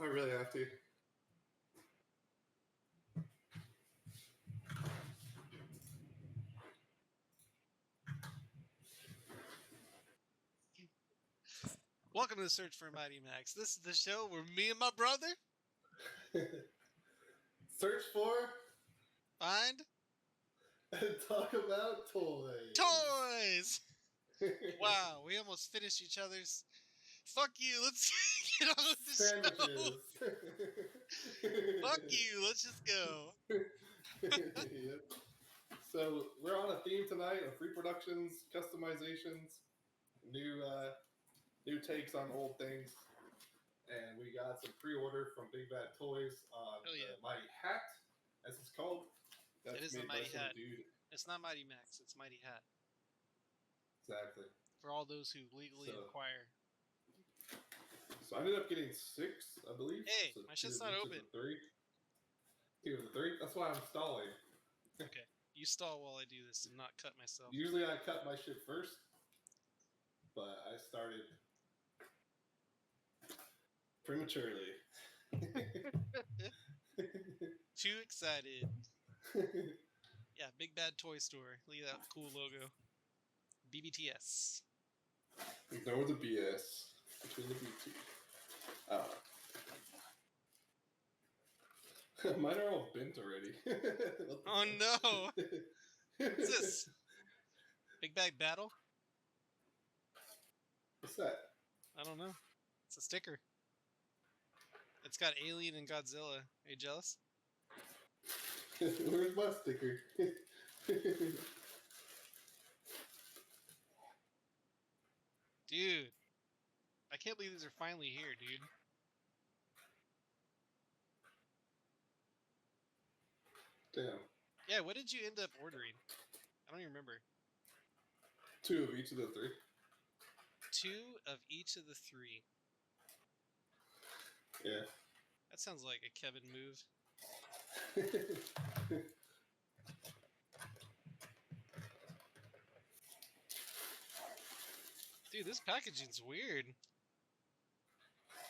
I really have to. Welcome to the Search for Mighty Max. This is the show where me and my brother search for find and talk about toys. toys. Wow, we almost finished each other's. Fuck you. Let's get on with the Sandwiches. show. Fuck you. Let's just go. Yep. So we're on a theme tonight of reproductions, customizations, new takes on old things, and we got some pre-order from Big Bad Toys on the Mighty Hat, as it's called. That's it is made the Mighty by some Hat. Dude. It's not Mighty Max. It's Mighty Hat. Exactly. For all those who legally inquire. So I ended up getting 6, I believe. Hey, so my shit's not open. 2 of the 3. That's why I'm stalling. Okay, you stall while I do this and not cut myself. Usually I cut my shit first, but I started prematurely. Too excited. Yeah, Big Bad Toy Store. Look at that cool logo. BBTS. Ignore the BS between the BT. Mine are all bent already. Oh no! What's this? Big Bag Battle? What's that? I don't know. It's a sticker. It's got Alien and Godzilla. Are you jealous? Where's my sticker? Dude. I can't believe these are finally here, dude. Damn. Yeah, what did you end up ordering? I don't even remember. 2 of each of the 3. 2 of each of the 3. Yeah. That sounds like a Kevin move. Dude, this packaging's weird.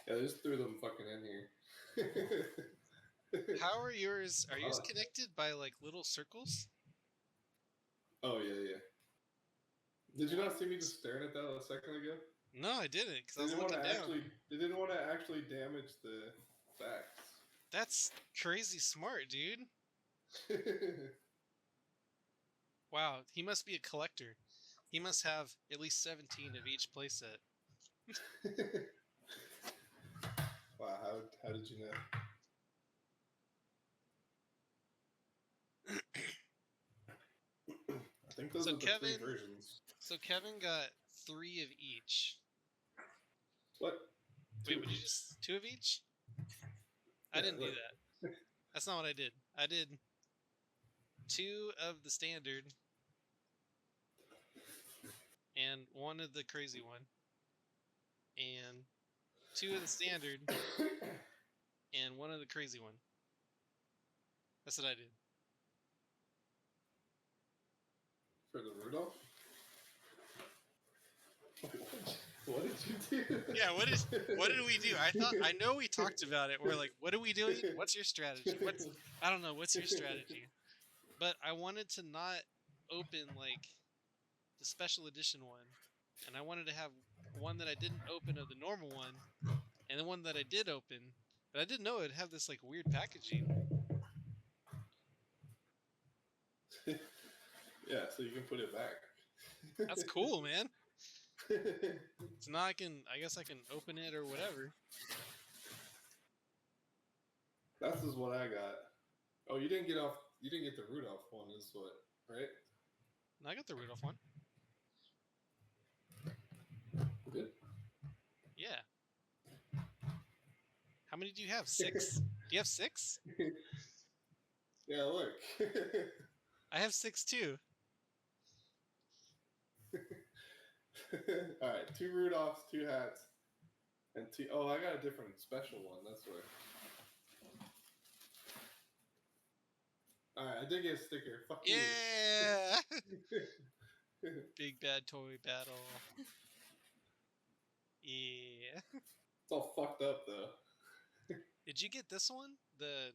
Yeah, I just threw them fucking in here. How are yours? Are yours connected by like little circles? Oh, yeah. Did you not see me just staring at that a second ago? No, I didn't, because I was looking down. They didn't want to actually damage the facts. That's crazy smart, dude. Wow, he must be a collector. He must have at least 17 of each playset. Wow, how did you know? I think those are the 3 versions. So Kevin got 3 of each. What? Wait, would you just 2 of each? I didn't do that. That's not what I did. I did 2 of the standard and 1 of the crazy one, and 2 of the standard and 1 of the crazy one. That's what I did. For the Rudolph? What did you do? Yeah, what did we do? I know we talked about it. We're like, what are we doing? What's your strategy? I don't know. What's your strategy? But I wanted to not open like the special edition one, and I wanted to have one that I didn't open of the normal one, and the one that I did open, but I didn't know it'd have this like weird packaging. Yeah, so you can put it back. That's cool, man. So now I guess I can open it or whatever. That's just what I got. Oh, you didn't get the Rudolph one, is what, right? No, I got the Rudolph one. Good. Yeah. How many do you have? 6? Do you have 6? Yeah, look. I have 6 too. All right, 2 Rudolphs, 2 hats, and 2. Oh, I got a different special one. That's where. All right, I did get a sticker. Fuck you. Yeah. Big Bad Toy Battle. Yeah. It's all fucked up though. Did you get this one? The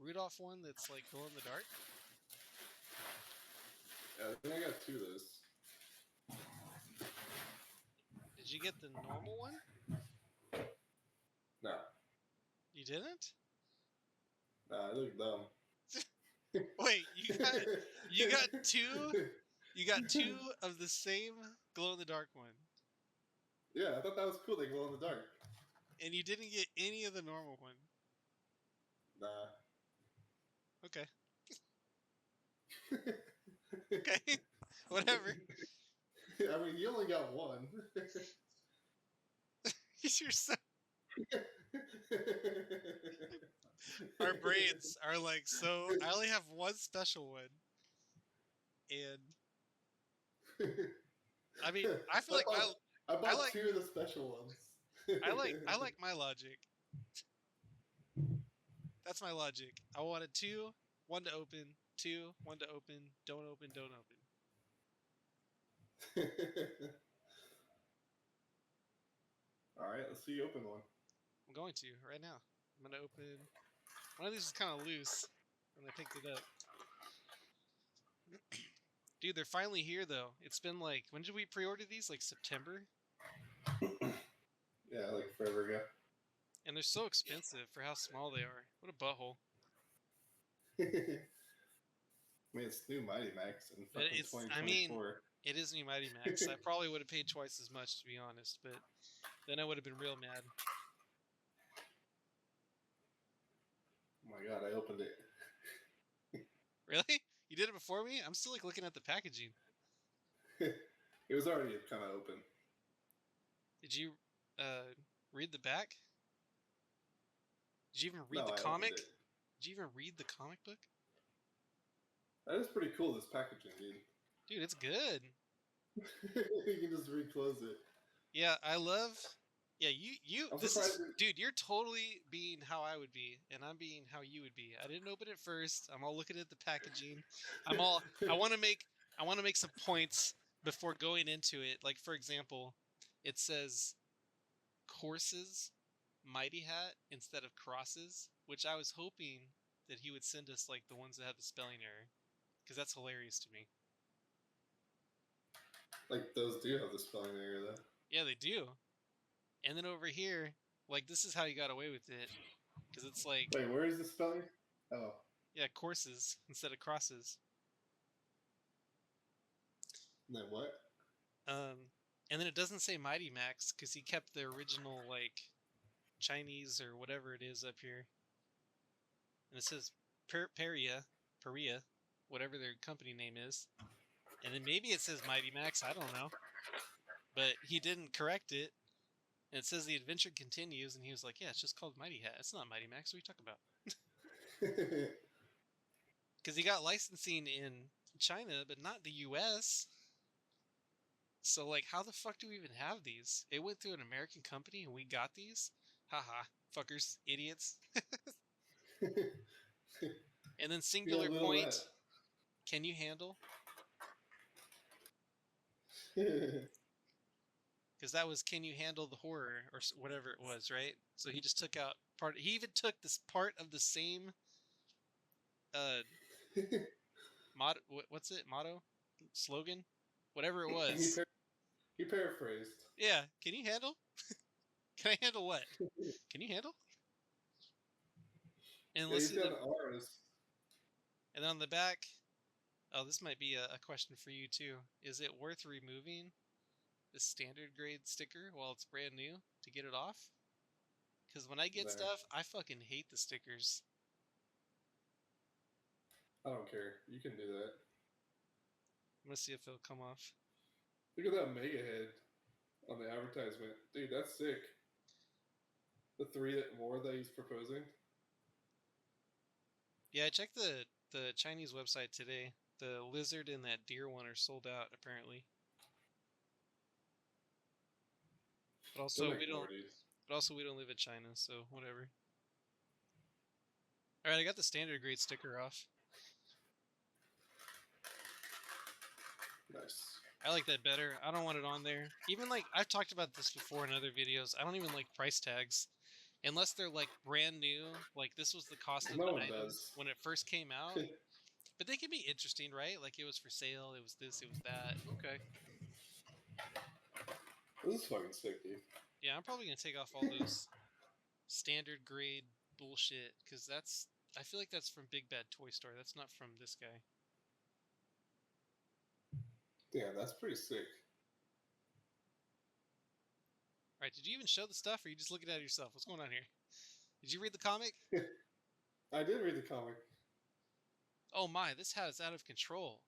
Rudolph one that's like glow in the dark? Yeah, I think I got 2 of those. Did you get the normal one? No. You didn't? Nah, I look dumb. Wait, you got 2? You got 2 of the same glow in the dark one. Yeah, I thought that was cool. They glow in the dark. And you didn't get any of the normal one. Nah. Okay. Okay. Whatever. I mean, you only got 1. You're so... Our brains are like, so I only have 1 special one. And I mean, I feel like I bought like 2 of the special ones. I like my logic. That's my logic. I wanted 2, 1 to open, 2, 1 to open, don't open, don't open. All right, let's see you open one. I'm going to right now. I'm gonna open. One of these is kind of loose, and I picked it up. Dude, they're finally here though. It's been like, when did we pre-order these? Like September? Yeah, like forever ago. And they're so expensive for how small they are. What a butthole. I mean, it's new Mighty Max in fucking 2024. I mean, it is new Mighty Max. I probably would have paid twice as much, to be honest, but then I would have been real mad. Oh my god, I opened it. Really? You did it before me? I'm still like looking at the packaging. It was already kind of open. Did you read the back? Did you even read the I comic? opened it. Did you even read the comic book? That is pretty cool, this packaging, dude. Dude, it's good. You can just reclose it. Yeah, I love... Yeah, dude, you're totally being how I would be, and I'm being how you would be. I didn't open it first. I'm all looking at the packaging. I want to make some points before going into it. Like, for example, it says courses Mighty Hat instead of crosses, which I was hoping that he would send us like the ones that have the spelling error, because that's hilarious to me. Like, those do have the spelling error, though. Yeah, they do. And then over here, like, this is how you got away with it, because it's like... Wait, where is the spelling? Oh. Yeah, courses instead of crosses. And then what? And then it doesn't say Mighty Max, because he kept the original, like, Chinese or whatever it is up here. And it says PeariA, whatever their company name is. And then maybe it says Mighty Max, I don't know. But he didn't correct it. And it says the adventure continues, and he was like, yeah, it's just called Mighty Hat. It's not Mighty Max. What are you talking about? Because he got licensing in China, but not the US. So, like, how the fuck do we even have these? It went through an American company, and we got these? Haha, fuckers, idiots. And then singular point, can you handle? Because that was, can you handle the horror, or whatever it was, right? So he just took out part. He even took this part of the same motto. What's it? Motto? Slogan? Whatever it was. He paraphrased. Yeah. Can you handle? Can I handle what? Can you handle? And listen to R's. And then on the back, oh, this might be a question for you too. Is it worth removing the standard grade sticker while it's brand new to get it off? Because when I get stuff, I fucking hate the stickers. I don't care. You can do that. I'm gonna see if it'll come off. Look at that mega head on the advertisement. Dude, that's sick. The 3 more that he's proposing. Yeah, I checked the Chinese website today. The lizard and that deer one are sold out, apparently. But also we don't live in China, so whatever. Alright, I got the standard grade sticker off. Nice. I like that better. I don't want it on there. Even like, I've talked about this before in other videos. I don't even like price tags. Unless they're like brand new, like this was the cost of No the one item does. when it first came out. But they can be interesting, right? Like it was for sale, it was this, it was that. Okay. This is fucking sick, dude. Yeah, I'm probably gonna take off all those standard grade bullshit because I feel like that's from Big Bad Toy Store. That's not from this guy. Yeah, that's pretty sick. All right, did you even show the stuff, or are you just looking at it yourself? What's going on here? Did you read the comic? I did read the comic. Oh my, this hat is out of control.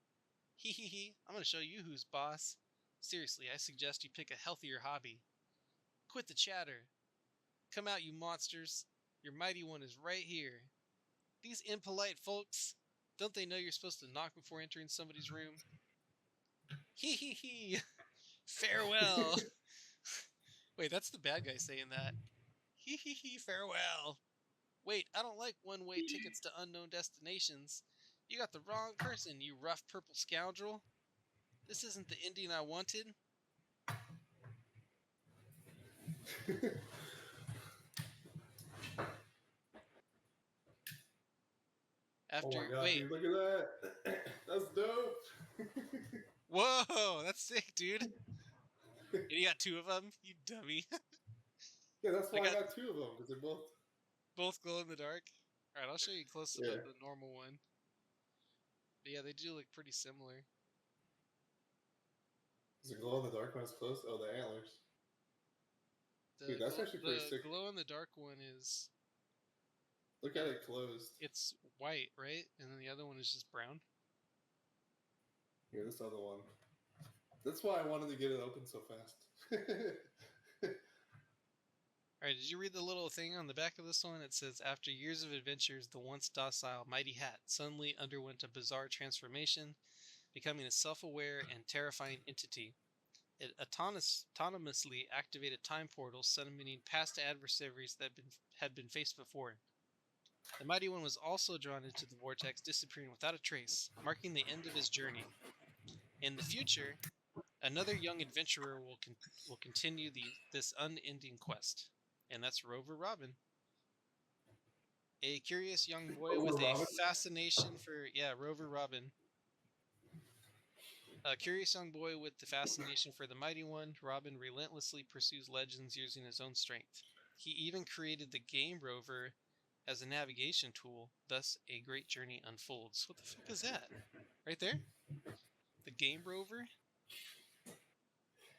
Hee hee hee, I'm gonna show you who's boss. Seriously, I suggest you pick a healthier hobby. Quit the chatter. Come out, you monsters. Your mighty one is right here. These impolite folks, don't they know you're supposed to knock before entering somebody's room? Hee hee hee. Farewell. Wait, that's the bad guy saying that. Hee hee hee, farewell. Wait, I don't like one-way tickets to unknown destinations. You got the wrong person, you rough purple scoundrel. This isn't the ending I wanted. After, oh my god, wait. dude, look at that. That's dope. Whoa, that's sick, dude. And you got two of them, you dummy. Yeah, that's why I got two of them, because they're both glow in the dark. Alright, I'll show you a close-up Yeah. of the normal one. But yeah, they do look pretty similar. Does it glow in the dark when it's close? Oh, the antlers. Dude, that's actually pretty sick. The glow-in-the-dark one is... Look at it closed. It's white, right? And then the other one is just brown. Yeah, this other one. That's why I wanted to get it open so fast. Alright, did you read the little thing on the back of this one? It says, after years of adventures, the once docile Mighty Hat suddenly underwent a bizarre transformation, becoming a self-aware and terrifying entity. It autonomously activated time portals, summoning past adversaries that had been faced before. The Mighty One was also drawn into the vortex, disappearing without a trace, marking the end of his journey. In the future, another young adventurer will continue this unending quest, and that's Rover Robin. A curious young boy with a fascination for Rover Robin. A curious young boy with the fascination for the Mighty One, Robin relentlessly pursues legends using his own strength. He even created the game Rover as a navigation tool, thus a great journey unfolds. What the fuck is that? Right there? The game Rover?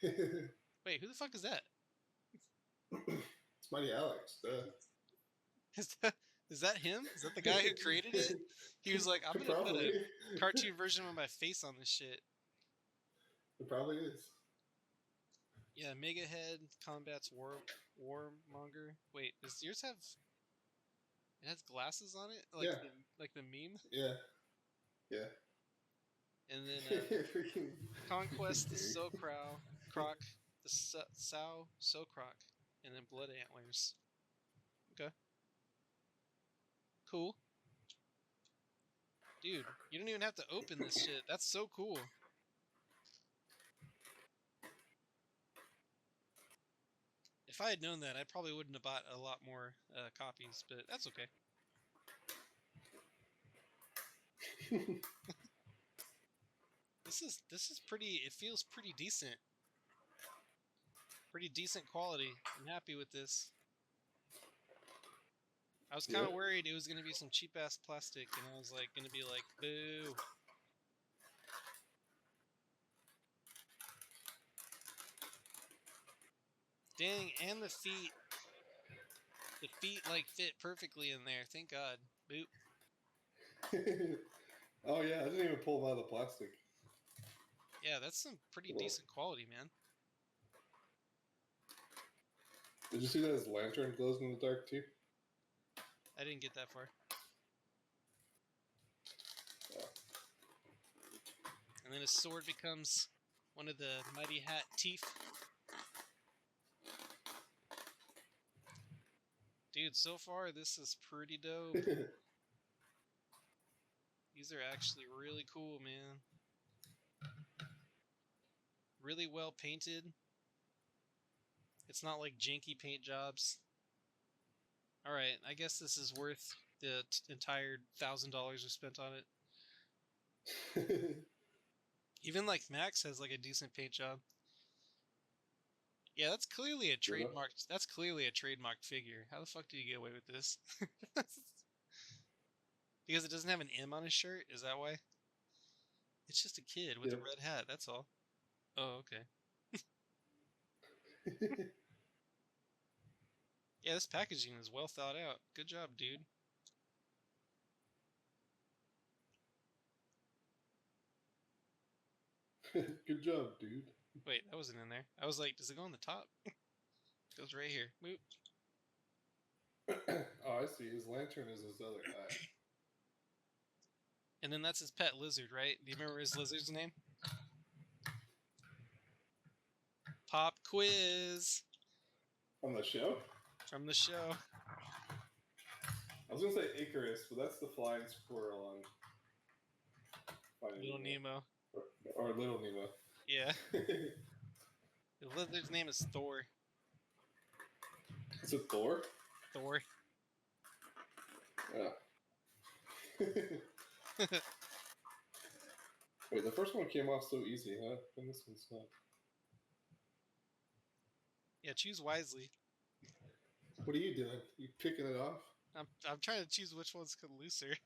Wait, who the fuck is that? It's Mighty Alex. Is that him? Is that the guy who created it? He was like, I'm gonna put a cartoon version of my face on this shit. It probably is. Yeah, Mega Head combats Warmonger. Wait, does yours have... It has glasses on it? Like like the meme? Yeah. Yeah. And then Conquest the Croc, the Sao Croc, and then Blood Antlers. Okay. Cool. Dude, you don't even have to open this shit. That's so cool. If I had known that, I probably wouldn't have bought a lot more copies, but that's okay. This is pretty. It feels pretty decent. Pretty decent quality. I'm happy with this. I was kind of worried it was gonna be some cheap ass plastic, and I was like gonna be like, boo. Dang, and the feet like fit perfectly in there. Thank God. Boop. Oh yeah, I didn't even pull them out of the plastic. Yeah, that's some pretty decent quality, man. Did you see that his lantern glows in the dark too? I didn't get that far. Oh. And then his sword becomes one of the Mighty Hat teeth. Dude, so far this is pretty dope. These are actually really cool, man. Really well painted. It's not like janky paint jobs. All right, I guess this is worth the entire $1,000 we spent on it. Even like Max has like a decent paint job. Yeah, that's clearly a trademarked. That's clearly a trademarked figure. How the fuck did you get away with this? Because it doesn't have an M on his shirt. Is that why? It's just a kid with a red hat. That's all. Oh, okay. Yeah, this packaging is well thought out. Good job, dude. Good job, dude. Wait, that wasn't in there. I was like, does it go on the top? It goes right here. Boop. Oh, I see. His lantern is his other eye. And then that's his pet lizard, right? Do you remember his lizard's name? Pop quiz. On the show? From the show. I was gonna say Icarus, but that's the flying squirrel on Little Nemo. Or Little Nemo. Yeah. The lizard's name is Thor. Is it Thor? Thor. Yeah. Wait, the first one came off so easy, huh? And this one's not. Yeah, choose wisely. What are you doing? You picking it off? I'm trying to choose which one's looser.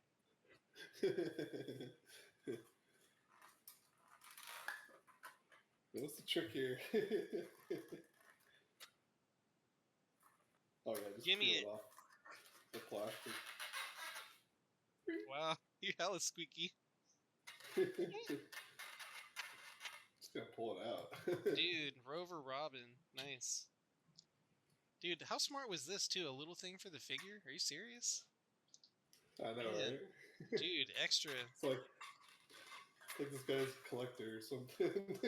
What's the trick here? Oh yeah, just give me it off the plastic. Wow, you hella squeaky. Just gonna pull it out. Dude, Rover Robin. Nice. Dude, how smart was this too? A little thing for the figure? Are you serious? I know, right? Dude, extra. It's like this guy's a collector or something.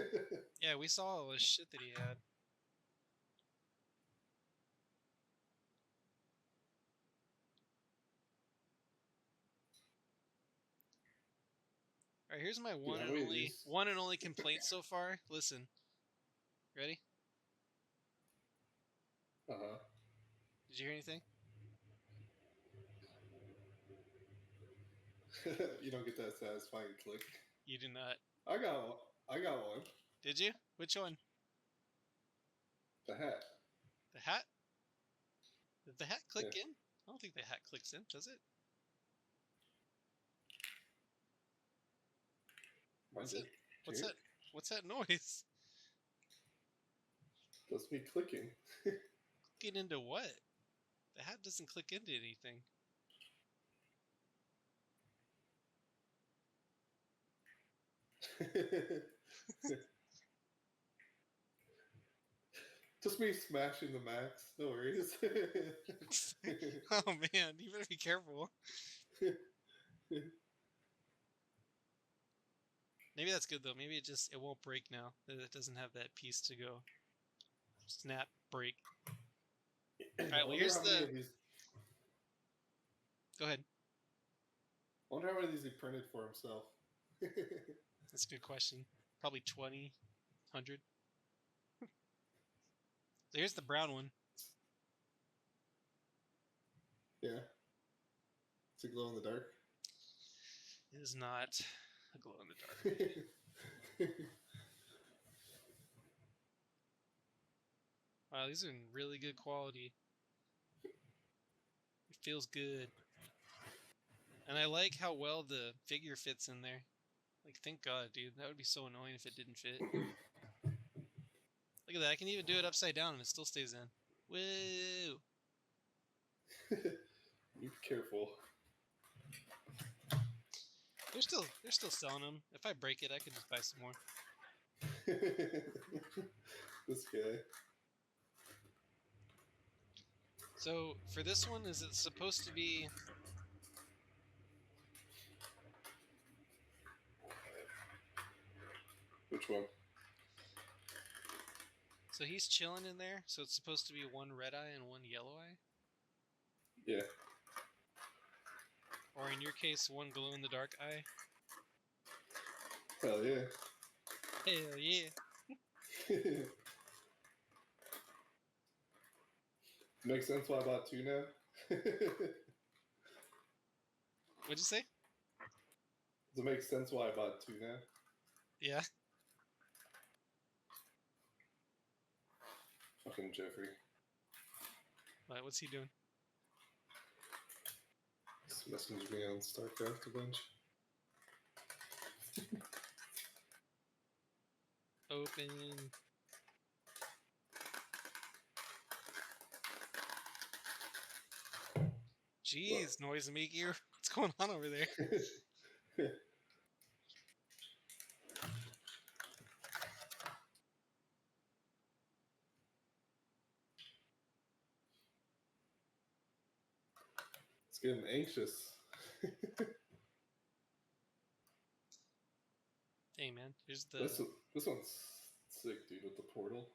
Yeah, we saw all the shit that he had. Alright, here's my one and only complaint so far. Listen. Ready? Uh-huh. Did you hear anything? You don't get that satisfying click. You do not. I got one. Did you? Which one? The hat. The hat? Did the hat click in? I don't think the hat clicks in, does it? What's that? What's that noise? That's me clicking. Clicking into what? The hat doesn't click into anything. Just me smashing the max. No worries. Oh man, you better be careful. Maybe that's good though. Maybe it won't break now. It doesn't have that piece to go. Snap, break. Alright, well here's the... Go ahead. I wonder how many of these he printed for himself. That's a good question. Probably 20, 100. So here's the brown one. Yeah. It's a glow in the dark. It is not a glow in the dark. Wow, these are in really good quality. It feels good. And I like how well the figure fits in there. Like, thank God, dude. That would be so annoying if it didn't fit. Look at that. I can even do it upside down and it still stays in. Woo! Be careful. They're still selling them. If I break it, I could just buy some more. This guy. So, for this one, is it supposed to be... Which one? So he's chilling in there, so it's supposed to be one red eye and one yellow eye? Yeah. Or in your case, one glow-in-the-dark eye? Hell yeah. Hell yeah. Makes sense why I bought two now? What'd you say? Does it make sense why I bought 2 now? Yeah. Fucking Jeffrey. What's he doing? Just messaged me on StarCraft a bunch. Open. Jeez, noise maker. What's going on over there? It's getting anxious. Hey man, here's the. This one's sick, dude, with the portal.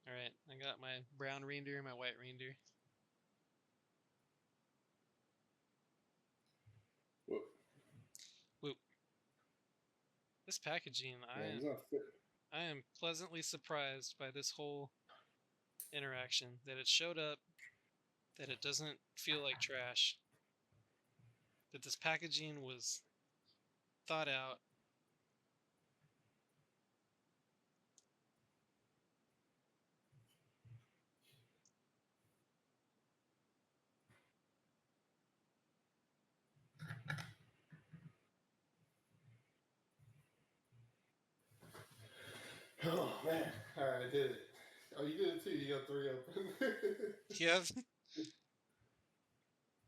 All right, I got my brown reindeer and my white reindeer. Whoop. Whoop. This packaging, Man, he's not fit. I am pleasantly surprised by this whole interaction. That it showed up, that it doesn't feel like trash, that this packaging was thought out. Oh man! All right, I did it. Oh, you did it too. You got 3 open. Yep.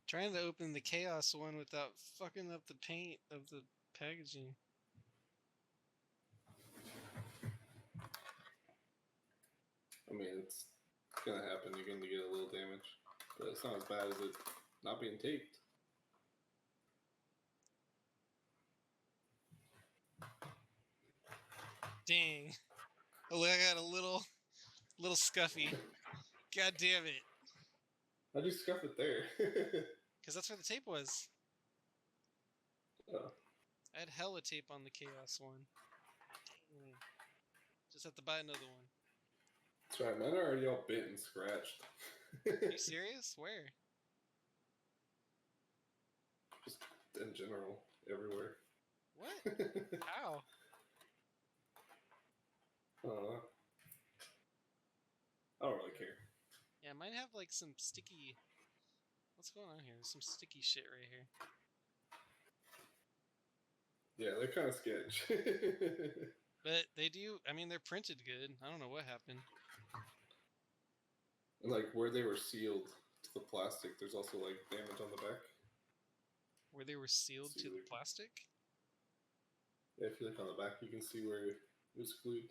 Trying to open the chaos one without fucking up the paint of the packaging. I mean, it's gonna happen. You're gonna get a little damage, but it's not as bad as it not being taped. Dang. Oh, look, I got a little scuffy. God damn it. How'd you scuff it there? Because that's where the tape was. Oh. I had hella tape on the chaos one. Dang. Just have to buy another one. That's right, mine are already all bent and scratched. Are you serious? Where? Just in general, everywhere. What? How? I don't know. I don't really care. Yeah, mine have like some sticky. What's going on here? There's some sticky shit right here. Yeah, they're kind of sketch. But they do. I mean, they're printed good. I don't know what happened. And like where they were sealed to the plastic, there's also like damage on the back. Where they were sealed to the plastic? Yeah, if you look on the back, you can see where it was glued.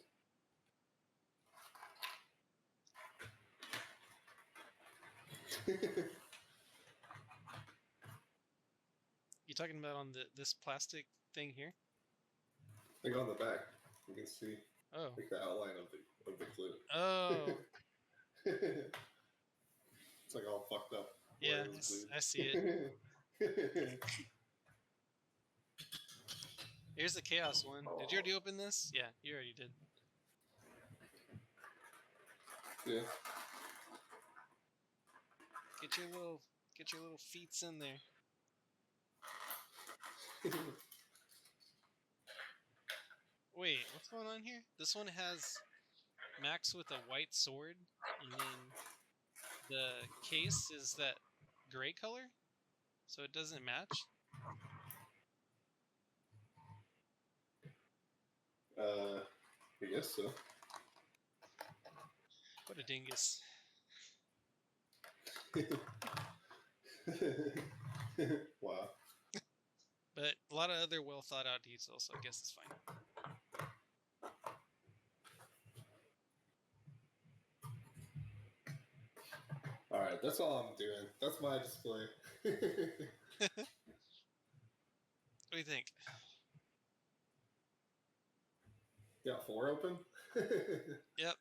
You talking about on this plastic thing here? Like on the back, you can see like the outline of the glue. Oh. It's like all fucked up. Yeah, I see it. Here's the chaos one. Did you already open this? Yeah, you already did. Yeah. Get your little feets in there. Wait, what's going on here? This one has Max with a white sword, and then the case is that gray color, so it doesn't match. I guess so. What a dingus. Wow. But a lot of other well thought out details, so I guess it's fine. Alright, that's all I'm doing. That's my display. What do you think? You got 4 open? Yep.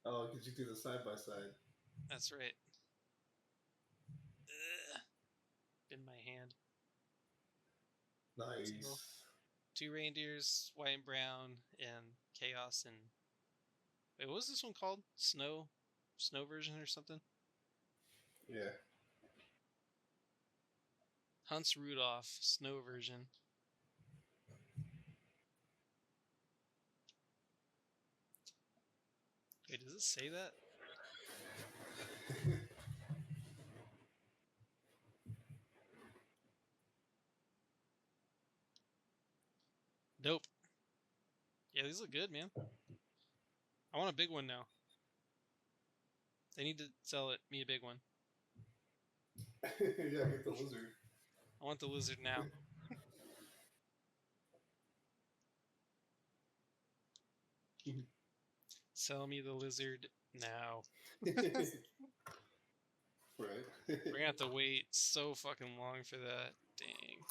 Oh, because you do the side by side. That's right. In my hand. Nice. So, 2 reindeers, white and brown, and chaos. And wait, what was this one called? Snow version or something? Yeah. Hunts Rudolph, snow version. Wait, does it say that? Dope. Yeah, these look good, man. I want a big one now. They need to sell me a big one. Yeah, get the lizard. I want the lizard now. Sell me the lizard now. Right. We're gonna have to wait so fucking long for that. Dang.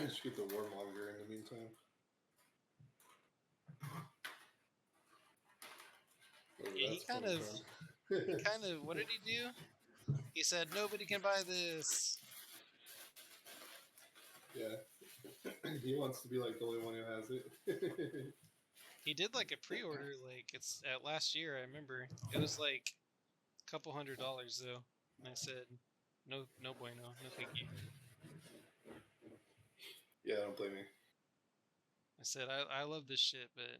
Just get the warmonger in the meantime. Yeah, he kind of, what did he do? He said, nobody can buy this. Yeah. He wants to be like the only one who has it. He did like a pre-order, like it's at last year. I remember it was like a couple $100 though, and I said, no, no bueno, no thank you. Yeah, don't blame me. I said, I love this shit, but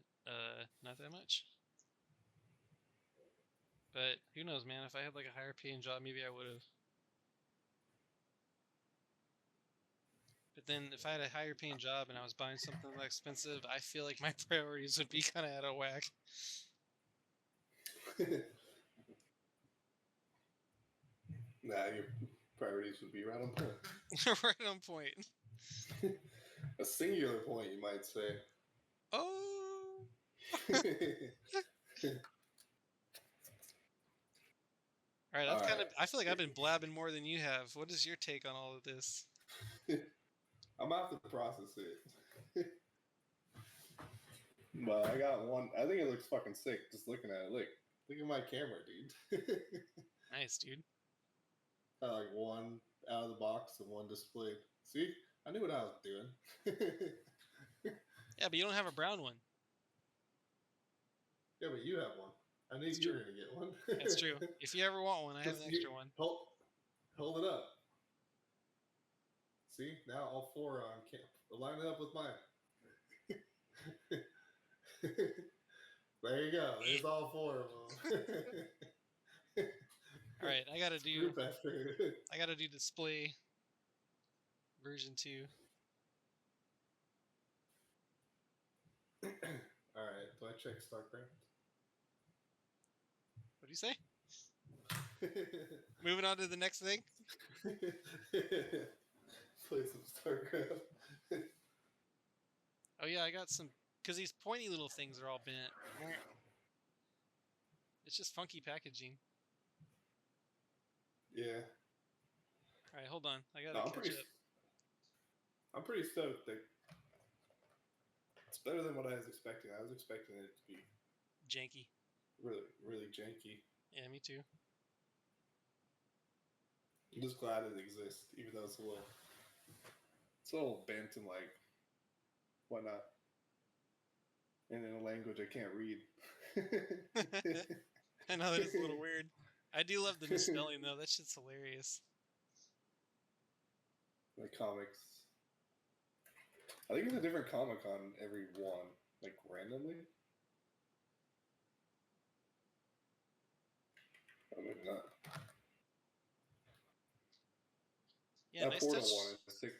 not that much. But who knows, man? If I had like a higher paying job, maybe I would have. But then if I had a higher paying job and I was buying something that expensive, I feel like my priorities would be kind of out of whack. Nah, your priorities would be right on point. Right on point. A singular point, you might say. Oh. All right, that's kind of. I feel like I've been blabbing more than you have. What is your take on all of this? I'm gonna have to process it. But I got one. I think it looks fucking sick just looking at it. Look at my camera, dude. Nice, dude. Like one out of the box and one displayed. See, I knew what I was doing. Yeah, but you don't have a brown one. Yeah, but you have one. I knew you were gonna get one. That's true. If you ever want one, I have an extra one. Hold it up. See, now all four are on camp. Line it up with mine. There you go. There's all four of them. All right, I gotta do display version 2. All right, do I check StarCraft? What do you say? Moving on to the next thing. Play some StarCraft. Oh yeah, I got some, because these pointy little things are all bent. It's just funky packaging. Yeah. All right, hold on. I gotta catch up. I'm pretty stoked. It's better than what I was expecting. I was expecting it to be janky. Really, really janky. Yeah, me too. I'm just glad it exists, even though it's a little bent and like whatnot, and in a language I can't read. I know that is a little weird. I do love the misspelling though. That shit's hilarious. The comics. I think it's a different comic on every one, like randomly. Oh, maybe not. Yeah, that nice Portal touch. one is sick.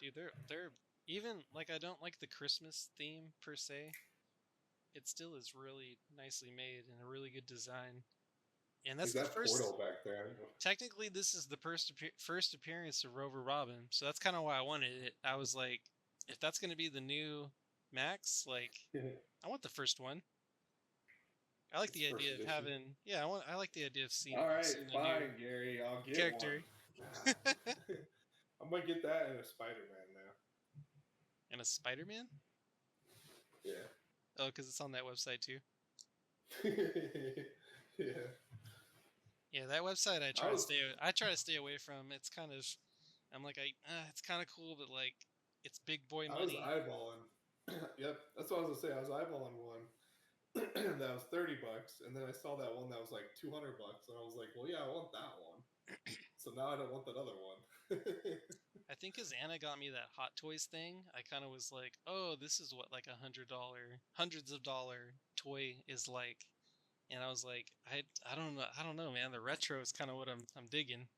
Dude, they're even like, I don't like the Christmas theme per se. It still is really nicely made and a really good design. And that's the first. Portal back there. Technically, this is the first appearance of Rover Robin, so that's kind of why I wanted it. I was like, if that's going to be the new Max, like, I want the first one. I like the idea of having. Yeah, I like the idea of seeing. All right, seeing fine, Gary. I'll get character. One. I'm gonna get that and a Spider-Man now. And a Spider-Man? Yeah. Oh, because it's on that website too. Yeah. Yeah, that website I try to stay away from. It's kind of, I'm like, it's kind of cool, but like, it's big boy money. I was eyeballing. Yep, that's what I was gonna say. I was eyeballing one, that was $30, and then I saw that one that was like $200, and I was like, well, yeah, I want that one. So now I don't want that other one. I think as Anna got me that Hot Toys thing, I kind of was like, oh, this is what like hundreds of dollar toy is like. And I was like, I don't know, man. The retro is kind of what I'm digging.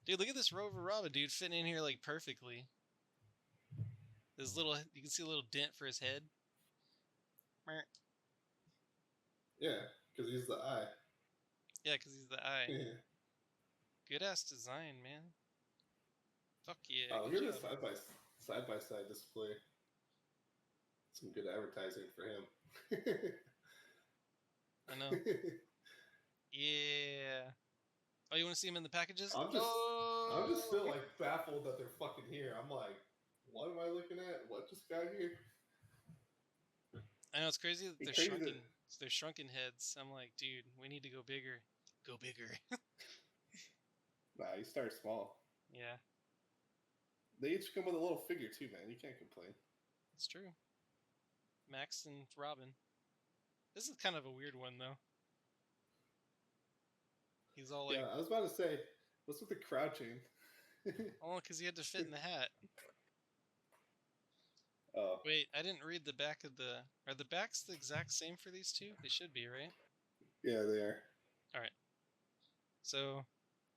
Dude, look at this Rover Robin, dude, fitting in here like perfectly. This little, you can see a little dent for his head. Yeah, because he's the eye. Yeah, because he's the eye. Yeah. Good ass design, man. Fuck yeah. Oh, look Good at this job. side by side display. Some good advertising for him. I know. Yeah. Oh, you want to see him in the packages? I'm just still like baffled that they're fucking here. I'm like, what am I looking at? What just got here? I know it's crazy that It's crazy that they're shrunken heads. I'm like, dude, we need to go bigger. Go bigger. nah, you start small. Yeah, They each come with a little figure too, man. You can't complain. it's true. Max and Robin. This is kind of a weird one though. He's all like, Yeah, I was about to say, what's with the crouching? oh, because he had to fit in the hat. Oh, Wait, I didn't read the back of the. Are the backs the exact same for these two? They should be, right? yeah, they are. All right. So,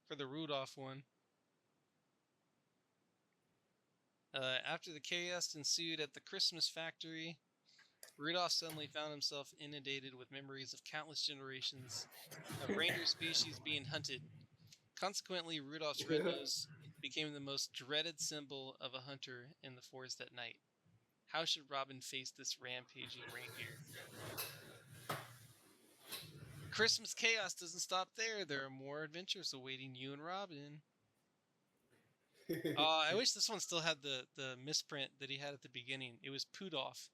for the Rudolph one, after the chaos ensued at the Christmas factory, Rudolph suddenly found himself inundated with memories of countless generations of reindeer species being hunted. Consequently, Rudolph's red nose became the most dreaded symbol of a hunter in the forest at night. How should Robin face this rampaging reindeer? Christmas chaos doesn't stop there. There are more adventures awaiting you and Robin. I wish this one still had the misprint that he had at the beginning. It was Pudolph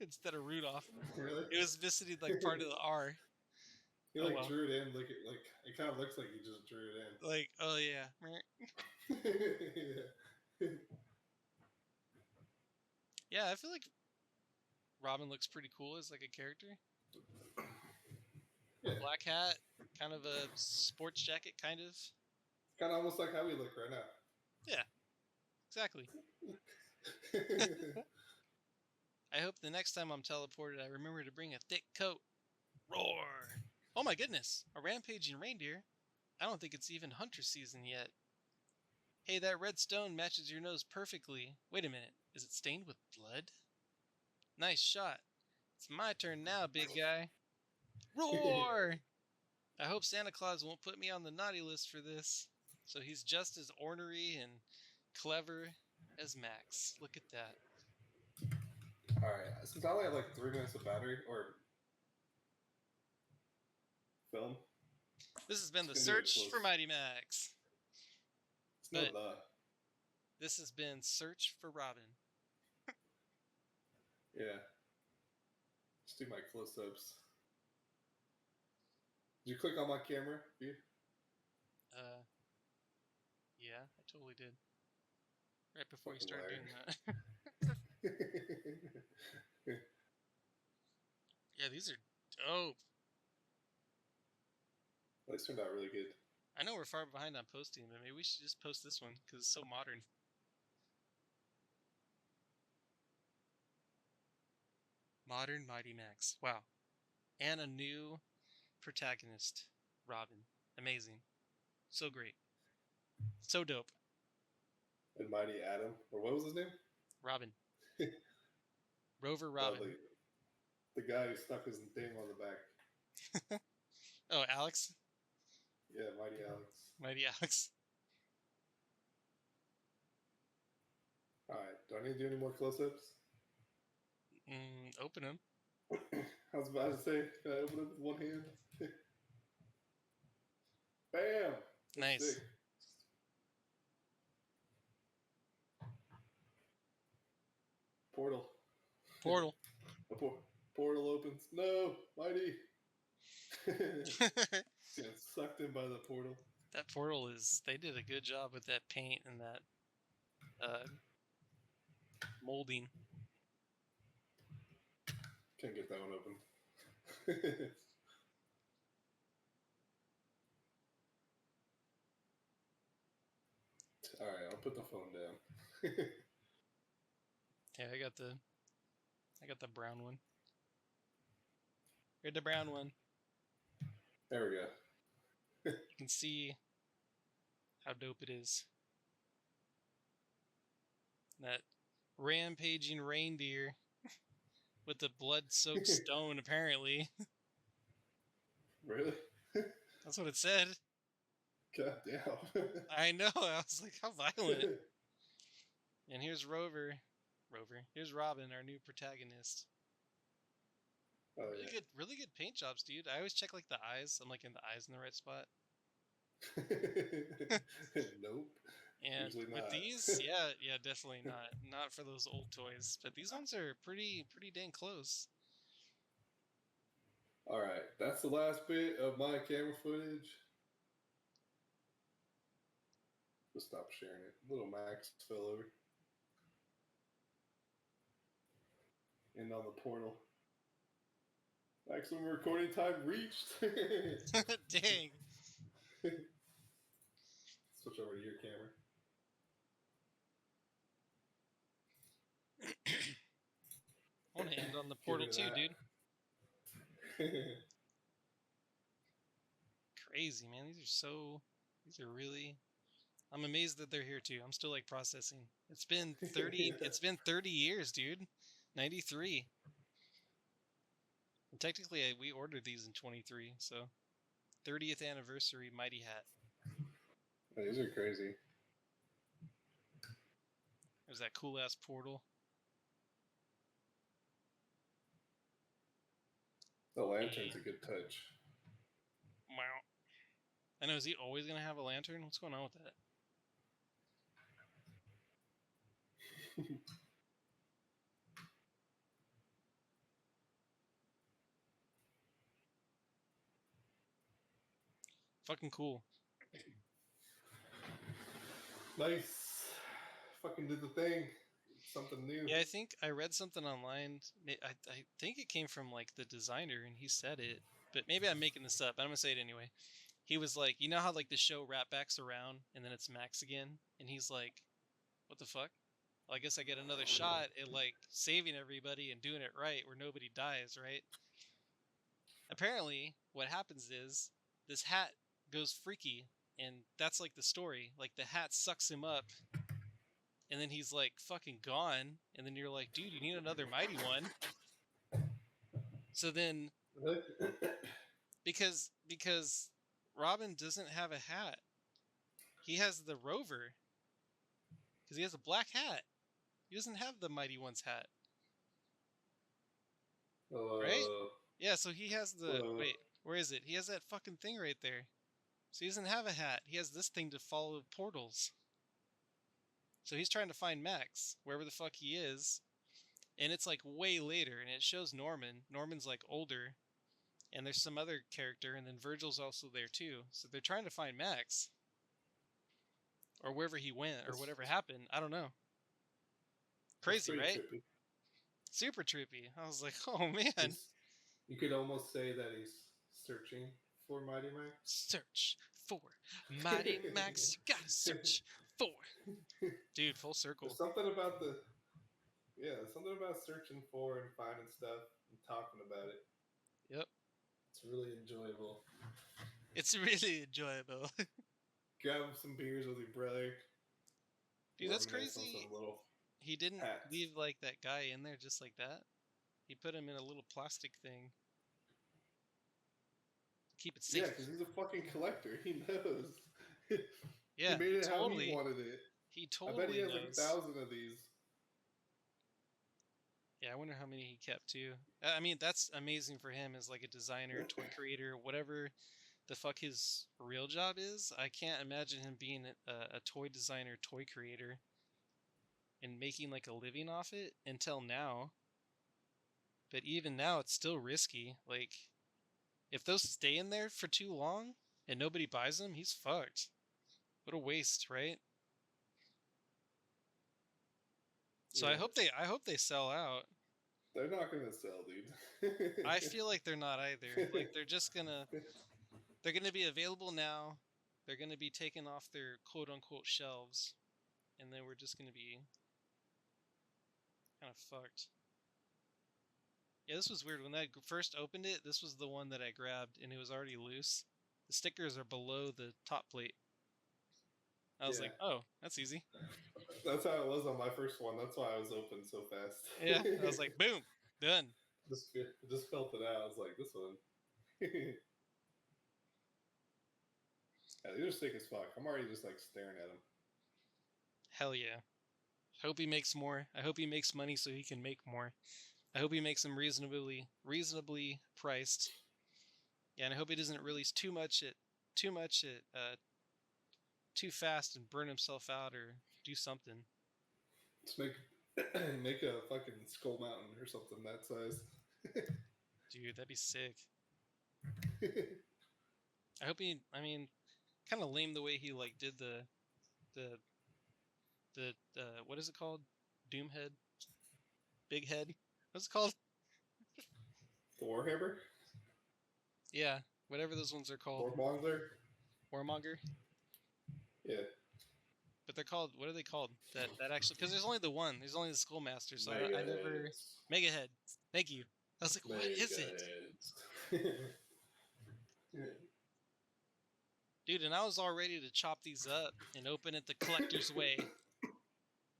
instead of Rudolph. Really? It was missing like part of the R. He Oh, like well. drew it in. Like it kind of looks like he just drew it in. Like, oh yeah. Yeah. Yeah, I feel like Robin looks pretty cool as like a character. Yeah. Black hat, kind of a sports jacket, kind of. Kind of almost like how we look right now. Yeah, exactly. I hope the next time I'm teleported, I remember to bring a thick coat. Roar! Oh my goodness, a rampaging reindeer? I don't think it's even hunter season yet. Hey, that red stone matches your nose perfectly. Wait a minute, is it stained with blood? Nice shot. It's my turn now, big guy. Roar! I hope Santa Claus won't put me on the naughty list for this. So he's just as ornery and clever as Max. Look at that. Alright, since I only have like 3 minutes of battery or film. This has been the search for Mighty Max. It's no the. This has been Search for Robin. Yeah. Just do my close-ups. Did you click on my camera view? Yeah, I totally did. Right before you Fucking started liar. doing that. Yeah, these are dope. These turned out really good. I know we're far behind on posting, but maybe we should just post this one because it's so modern. Modern Mighty Max. Wow. And a new protagonist, Robin. Amazing. So great. So dope. And Mighty Adam, or what was his name? Robin. Rover Robin. The guy who stuck his name on the back. Oh, Alex? Yeah, Mighty Alex. Mighty Alex. Alright, do I need to do any more close-ups? Open them. I was about to say, can I open it with one hand? Bam! Nice. Sick. Portal. A portal opens. No, Mighty. Getting sucked in by the portal. That portal is. They did a good job with that paint and that molding. Can't get that one open. All right, I'll put the phone down. Yeah, I got the brown one. Here's the brown one. There we go. You can see how dope it is. That rampaging reindeer with the blood-soaked stone, apparently. Really? That's what it said. God damn. I know. I was like, how violent. And here's Rover. Here's Robin, our new protagonist. Oh, Really good paint jobs, dude. I always check like the eyes. I'm like in the eyes in the right spot. Nope. And Usually with not. these, yeah, definitely not. Not for those old toys. But these ones are pretty dang close. All right, that's the last bit of my camera footage. Just stop sharing it. Little Max fell over. And on the portal. Maximum recording time reached. Dang. Switch over to your camera. I want to end on the portal too, dude. Crazy, man. These are really. I'm amazed that they're here too. I'm still like processing. It's been 30 years, dude. 93. And technically, we ordered these in 23, so 30th anniversary Mighty Hat. These are crazy. There's that cool ass portal. The lantern's a good touch. Wow. I know. Is he always gonna have a lantern? What's going on with that? Fucking cool. Nice. Fucking did the thing. Something new. Yeah, I think I read something online. I think it came from like the designer, and he said it, but maybe I'm making this up. I'm gonna say it anyway. He was like, you know how like the show wrap backs around and then it's Max again, and he's like, what the fuck? Well, I guess I get another shot at like saving everybody and doing it right where nobody dies, right? Apparently, what happens is this hat goes freaky, and that's like the story. Like the hat sucks him up, and then he's like fucking gone, and then you're like, dude, you need another mighty one. So then, because Robin doesn't have a hat, he has the Rover, because he has a black hat. He doesn't have the Mighty One's hat, right? Yeah, so he has the wait. Where is it? He has that fucking thing right there. So he doesn't have a hat. He has this thing to follow portals. So he's trying to find Max, wherever the fuck he is. And it's like way later, and it shows Norman. Norman's like older, and there's some other character, and then Virgil's also there too. So they're trying to find Max. Or wherever he went, or whatever happened. I don't know. Crazy, right? Trippy. Super trippy. I was like, oh man. You could almost say that he's searching for Mighty Max. Search for Mighty Max. You gotta search for. Dude, full circle. There's something about searching for and finding stuff and talking about it. Yep. It's really enjoyable. It's really enjoyable. Grab some beers with your brother. Dude, that's crazy. He didn't hats. leave like that guy in there just like that. He put him in a little plastic thing. Keep it safe. Yeah, because he's a fucking collector. He knows. Yeah, he made it totally. how he wanted it. He totally I bet he has knows. like 1,000 of these. Yeah, I wonder how many he kept too. I mean, that's amazing for him as like a designer, toy creator, whatever the fuck his real job is. I can't imagine him being a toy designer, toy creator, and making like a living off it until now. But even now, it's still risky. Like, if those stay in there for too long and nobody buys them, he's fucked. What a waste, right? So yeah. I hope they sell out. They're not gonna sell, dude. I feel like they're not either. Like they're gonna be available now. They're gonna be taken off their quote unquote shelves, and then we're just gonna be kind of fucked. Yeah, this was weird. When I first opened it, this was the one that I grabbed, and it was already loose. The stickers are below the top plate. I was Yeah. like, oh, that's easy. That's how it was on my first one. That's why I was open so fast. Yeah, I was like, boom, done. just felt it out. I was like, this one. Yeah, they're just sick as fuck. I'm already just like staring at them. Hell yeah. Hope he makes more. I hope he makes money so he can make more. I hope he makes them reasonably priced. Yeah, and I hope he doesn't release too much at too fast and burn himself out or do something. Let's make a fucking Skull Mountain or something that size. Dude, that'd be sick. I hope he. I mean, kind of lame the way he like did the what is it called? Doomhead, Big Head. What's it called? The Warhammer? Yeah, whatever those ones are called. Warmonger? Warmonger. Yeah. But they're called. What are they called? That actually, because there's only the one. There's only the Skullmaster. So I never. Mega Head. Thank you. I was like, what is it? Dude, and I was all ready to chop these up and open it the collector's way.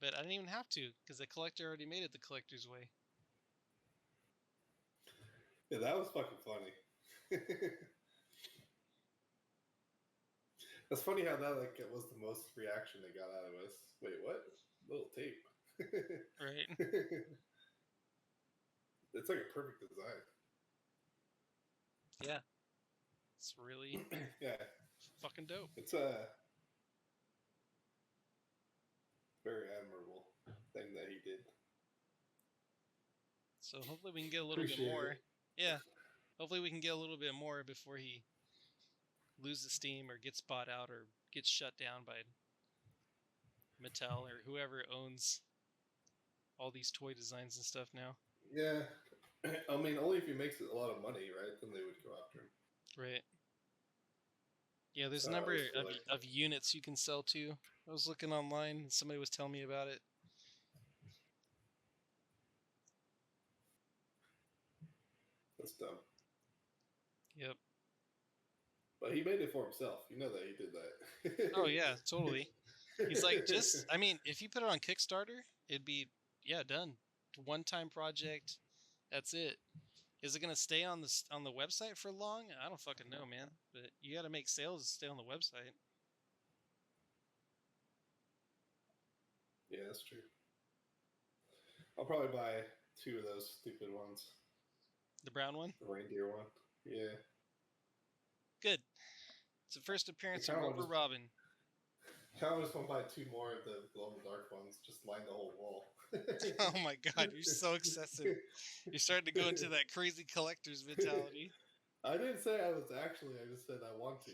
But I didn't even have to, because the collector already made it the collector's way. Yeah, that was fucking funny. That's funny how that like it was the most reaction they got out of us. Wait, what? Little tape. Right. It's like a perfect design. Yeah. It's really yeah. Fucking dope. It's a very admirable thing that he did. So hopefully we can get a little bit more. Yeah. Hopefully we can get a little bit more before he loses steam or gets bought out or gets shut down by Mattel or whoever owns all these toy designs and stuff now. Yeah. I mean, only if he makes a lot of money, right? Then they would go after him. Right. Yeah, there's a number of units you can sell too. I was looking online and somebody was telling me about it. That's dumb. Yep. But he made it for himself. You know that he did that. Oh, yeah, totally. He's like, I mean, if you put it on Kickstarter, it'd be, yeah, done. One-time project. That's it. Is it going to stay on the website for long? I don't fucking know, man. But you got to make sales to stay on the website. Yeah, that's true. I'll probably buy 2 of those stupid ones. The brown one? The reindeer one. Yeah. Good. It's the first appearance of Rover Robin. I kind of just want to buy 2 more of the glow-in-the-dark ones. Just line the whole wall. Oh my god, you're so excessive. You're starting to go into that crazy collector's mentality. I didn't say I was actually. I just said I want to.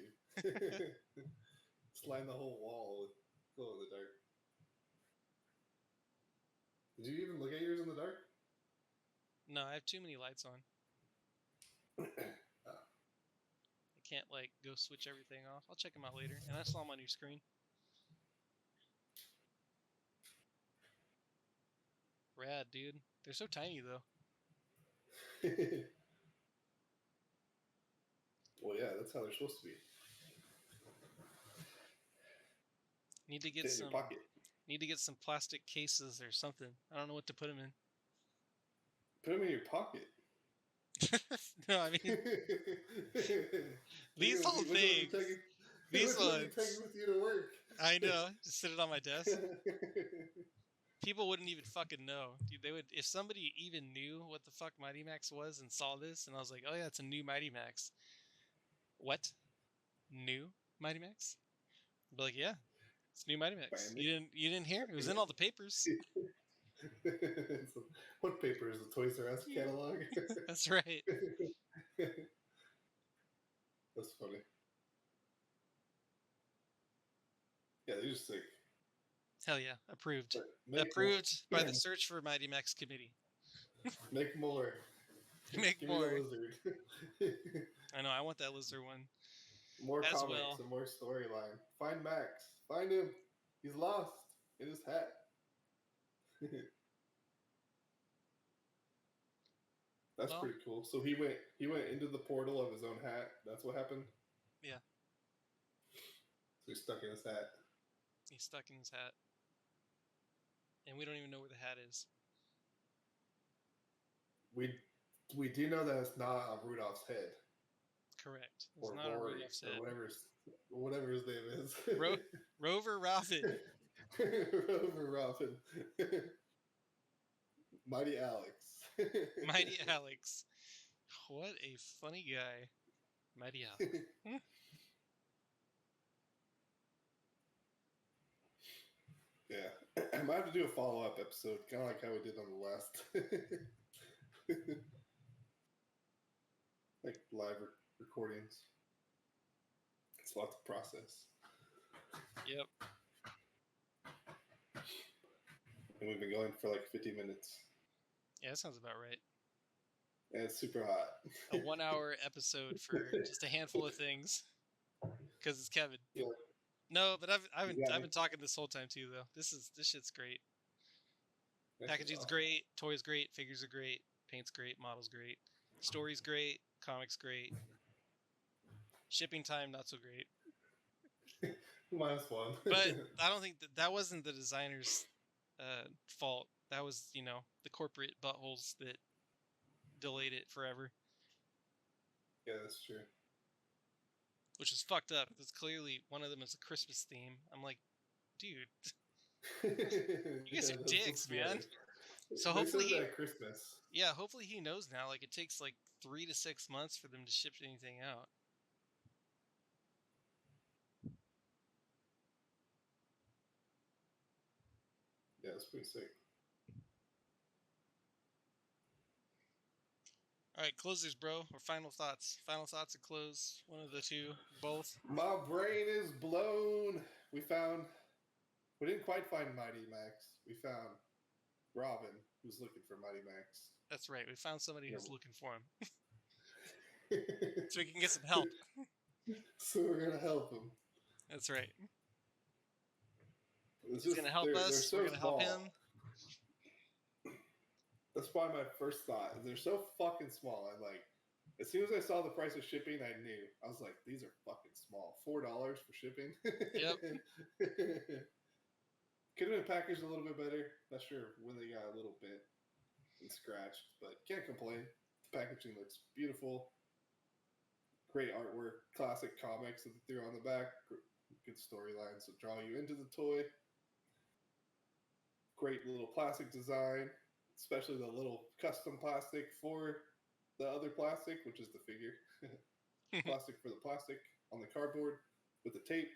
Just line the whole wall with glow-in-the-dark. Did you even look at yours in the dark? No, I have too many lights on. I can't, like, go switch everything off. I'll check them out later. And I saw them on your screen. Rad, dude. They're so tiny, though. Well, yeah, that's how they're supposed to be. Need to get some plastic cases or something. I don't know what to put them in. Put them in your pocket. No, I mean these whole things. These ones. Take with you to work. I know. Just sit it on my desk. People wouldn't even fucking know. Dude, they would, if somebody even knew what the fuck Mighty Max was and saw this, and I was like, oh yeah, it's a new Mighty Max. What? New Mighty Max? I'd be like, yeah, it's new Mighty Max. You didn't hear? It was in all the papers. What paper is the Toys R Us catalog? That's right. That's funny. Yeah, they're just sick. Hell yeah, approved. Approved by the Search for Mighty Max committee. Make more. Make Give me the more. lizard. I know. I want that lizard one More as comics well. and more storyline. Find Max. Find him. He's lost in his hat. That's Well, pretty cool. So he went into the portal of his own hat. That's what happened. yeah. So he's stuck in his hat. He's stuck in his hat, and we don't even know where the hat is. We do know that it's not on Rudolph's head. Correct. It's Or not on Rory, Rudolph's or head. whatever his name is. Rover Robin. Rover Robin. Mighty Alex. Mighty Alex. What a funny guy. Mighty Alex. Yeah. I might have to do a follow-up episode, kind of like how we did on the last. Like live recordings. It's a lot to process. Yep. And we've been going for like 50 minutes. Yeah, that sounds about right. And it's super hot. A 1 hour episode for just a handful of things. Because it's Kevin. Yeah. No, but I've been talking this whole time too though. This shit's great. Packaging's great, toys great, figures are great, paint's great, models great, story's great, comics great. Shipping time not so great. -1. But I don't think that wasn't the designer's fault. That was, the corporate buttholes that delayed it forever. Yeah, that's true. Which is fucked up. Because clearly one of them is a Christmas theme. I'm like, dude, you guys are dicks, man. So hopefully Christmas. Yeah, hopefully he knows now. Like it takes like 3 to 6 months for them to ship anything out. Yeah, it's pretty sick. All right, closers, bro. Or final thoughts. Final thoughts or close. One of the two. Both. My brain is blown. We didn't quite find Mighty Max. We found Robin, who's looking for Mighty Max. That's right. We found somebody who's looking for him. So we can get some help. So we're going to help him. That's right. He's going to help us. So we're going to help him. That's probably my first thought. They're so fucking small. As soon as I saw the price of shipping, I knew. I was like, these are fucking small. $4 for shipping. Yep. Could have been packaged a little bit better. Not sure when they got a little bit and scratched, but can't complain. The packaging looks beautiful. Great artwork. Classic comics that they threw on the back. Good storylines that draw you into the toy. Great little plastic design. Especially the little custom plastic for the other plastic, which is the figure. Plastic for the plastic on the cardboard with the tape.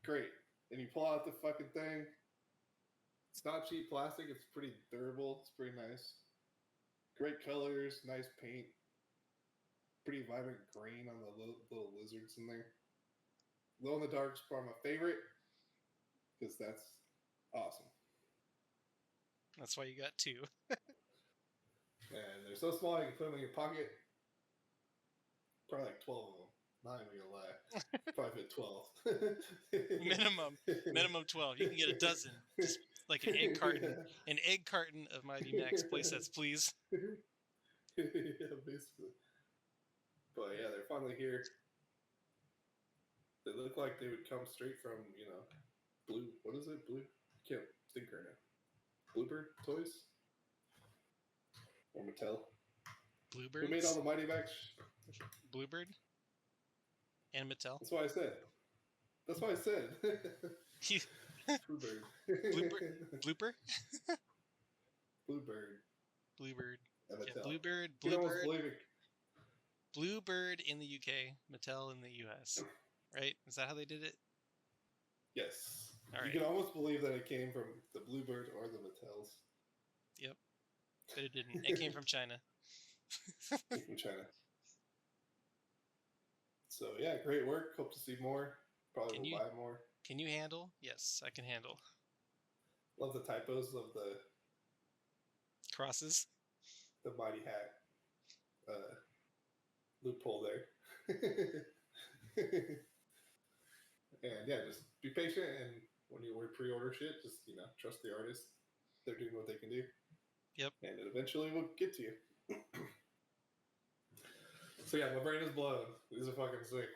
Great. And you pull out the fucking thing. It's not cheap plastic. It's pretty durable. It's pretty nice. Great colors. Nice paint. Pretty vibrant green on the little lizards in there. Glow in the dark is probably my favorite because that's awesome. That's why you got two. And they're so small you can put them in your pocket. Probably like 12 of them. Not even gonna lie. Probably fit 12. Minimum 12. You can get a dozen. Just like an egg carton. Yeah. An egg carton of Mighty Max playsets, please. Yeah, basically. But yeah, they're finally here. They look like they would come straight from, Blue. What is it? Blue? I can't think right now. Bluebird Toys? Or Mattel? Bluebird? Who made all the Mighty Max? Bluebird? And Mattel? That's what I said. Bluebird. Blooper? Bluebird. Yeah, Mattel. Bluebird. Bluebird in the UK, Mattel in the US. Right? Is that how they did it? Yes. All right. You can almost believe that it came from the Bluebird or the Mattels. Yep. But it didn't. It came from China. From China. So yeah, great work. Hope to see more. Probably will buy more. Can you handle? Yes, I can handle. Love the typos of the crosses. the mighty hack loophole there. And yeah, just be patient, and when you pre-order shit, just trust the artist. They're doing what they can do. Yep. And it eventually will get to you. So yeah, my brain is blown. These are fucking sick.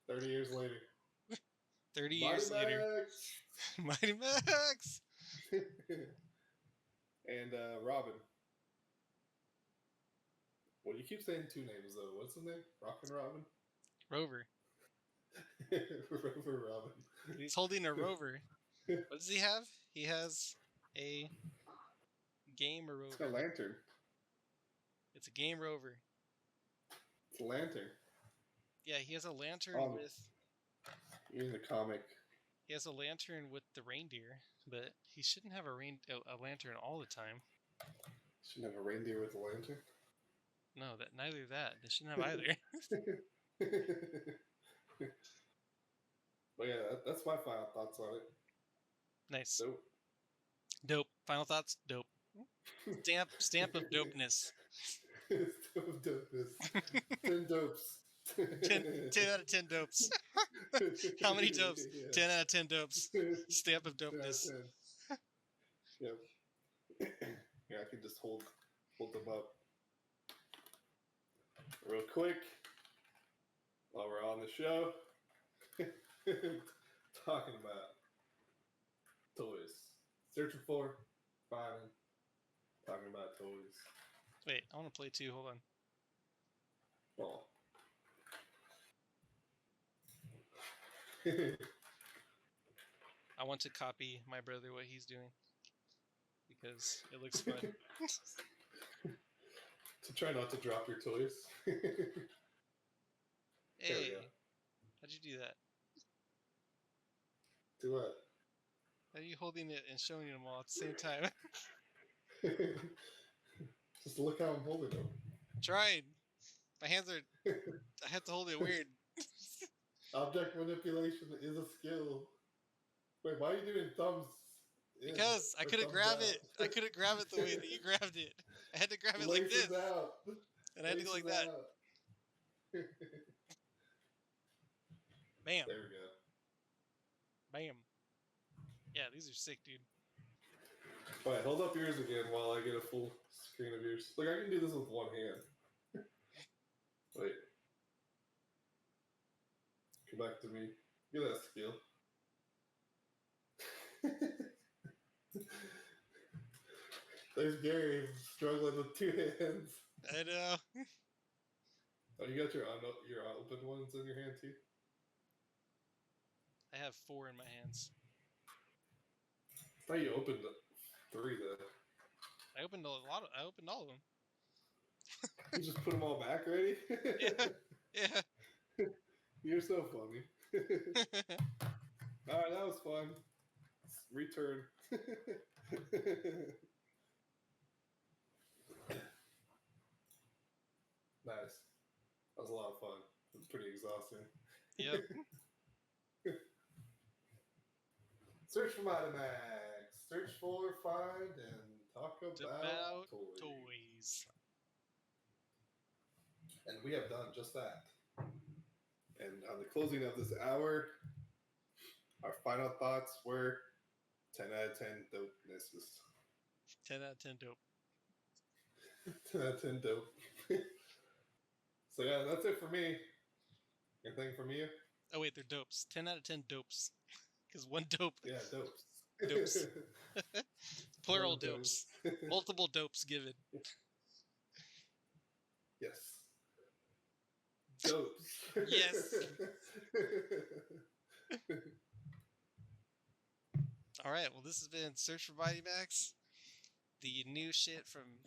30 years later. 30 years later. Mighty Max! And Robin. Well, you keep saying two names though. What's his name? Rockin' Robin? Rover. Rover Robin. He's holding a rover. What does he have? He has a game rover. It's a lantern. It's a game rover. It's a lantern. Yeah, he has a lantern with... In the comic. He has a lantern with the reindeer, but he shouldn't have a lantern all the time. Shouldn't have a reindeer with a lantern? No, neither that. They shouldn't have either. But yeah, that's my final thoughts on it. Nice. Dope. Dope. Final thoughts? Dope. Stamp of dopeness. Stamp of dopeness. 10 dopes. 10 out of 10 dopes. How many dopes? Yeah. 10 out of 10 dopes. Stamp of dopeness. Yep. Yeah, I can just hold them up real quick while we're on the show. Talking about toys. Searching for, finding, talking about toys. Wait, I want to play too. Hold on. Oh. I want to copy my brother what he's doing because it looks fun. So try not to drop your toys. Hey, how'd you do that? Do what? How are you holding it and showing them all at the same time? Just look how I'm holding them. Tried. My hands are... I have to hold it weird. Object manipulation is a skill. Wait, why are you doing thumbs? Because I couldn't grab it. I couldn't grab it the way that you grabbed it. I had to grab it like this. Out. And I had to go like that. Bam. There we go. Bam. Yeah, these are sick, dude. Alright, hold up yours again while I get a full screen of yours. Look, I can do this with one hand. Wait. Come back to me. Get that skill. There's Gary struggling with two hands. I know. Oh, you got your open ones in your hand too? I have 4 in my hands. I thought you opened 3 though. I opened all of them. You just put them all back already? Yeah. You're so funny. Alright, that was fun. Return. Nice. That was a lot of fun. It was pretty exhausting. Yep. Search for Mighty Max. Search for, find, and talk about toys. And we have done just that. And on the closing of this hour, our final thoughts were 10 out of 10 dopenesses. 10 out of 10 dope. 10 out of 10 dope. So yeah, that's it for me. Anything from you? Oh wait, they're dopes. 10 out of 10 dopes. Because one dope. Yeah, dopes. Dopes. Plural dopes. Multiple dopes given. Yes. Dopes. Yes. Alright, well this has been Search for Mighty Max. The new shit from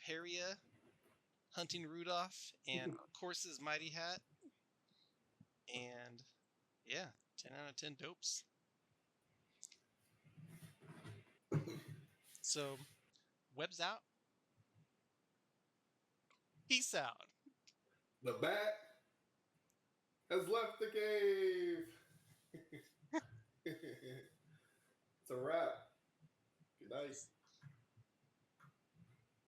PeariA, Hunting Rudolph, and Course's Mighty Hat. And yeah, 10 out of 10 dopes. So, web's out. Peace out. The bat has left the cave. It's a wrap. Good night.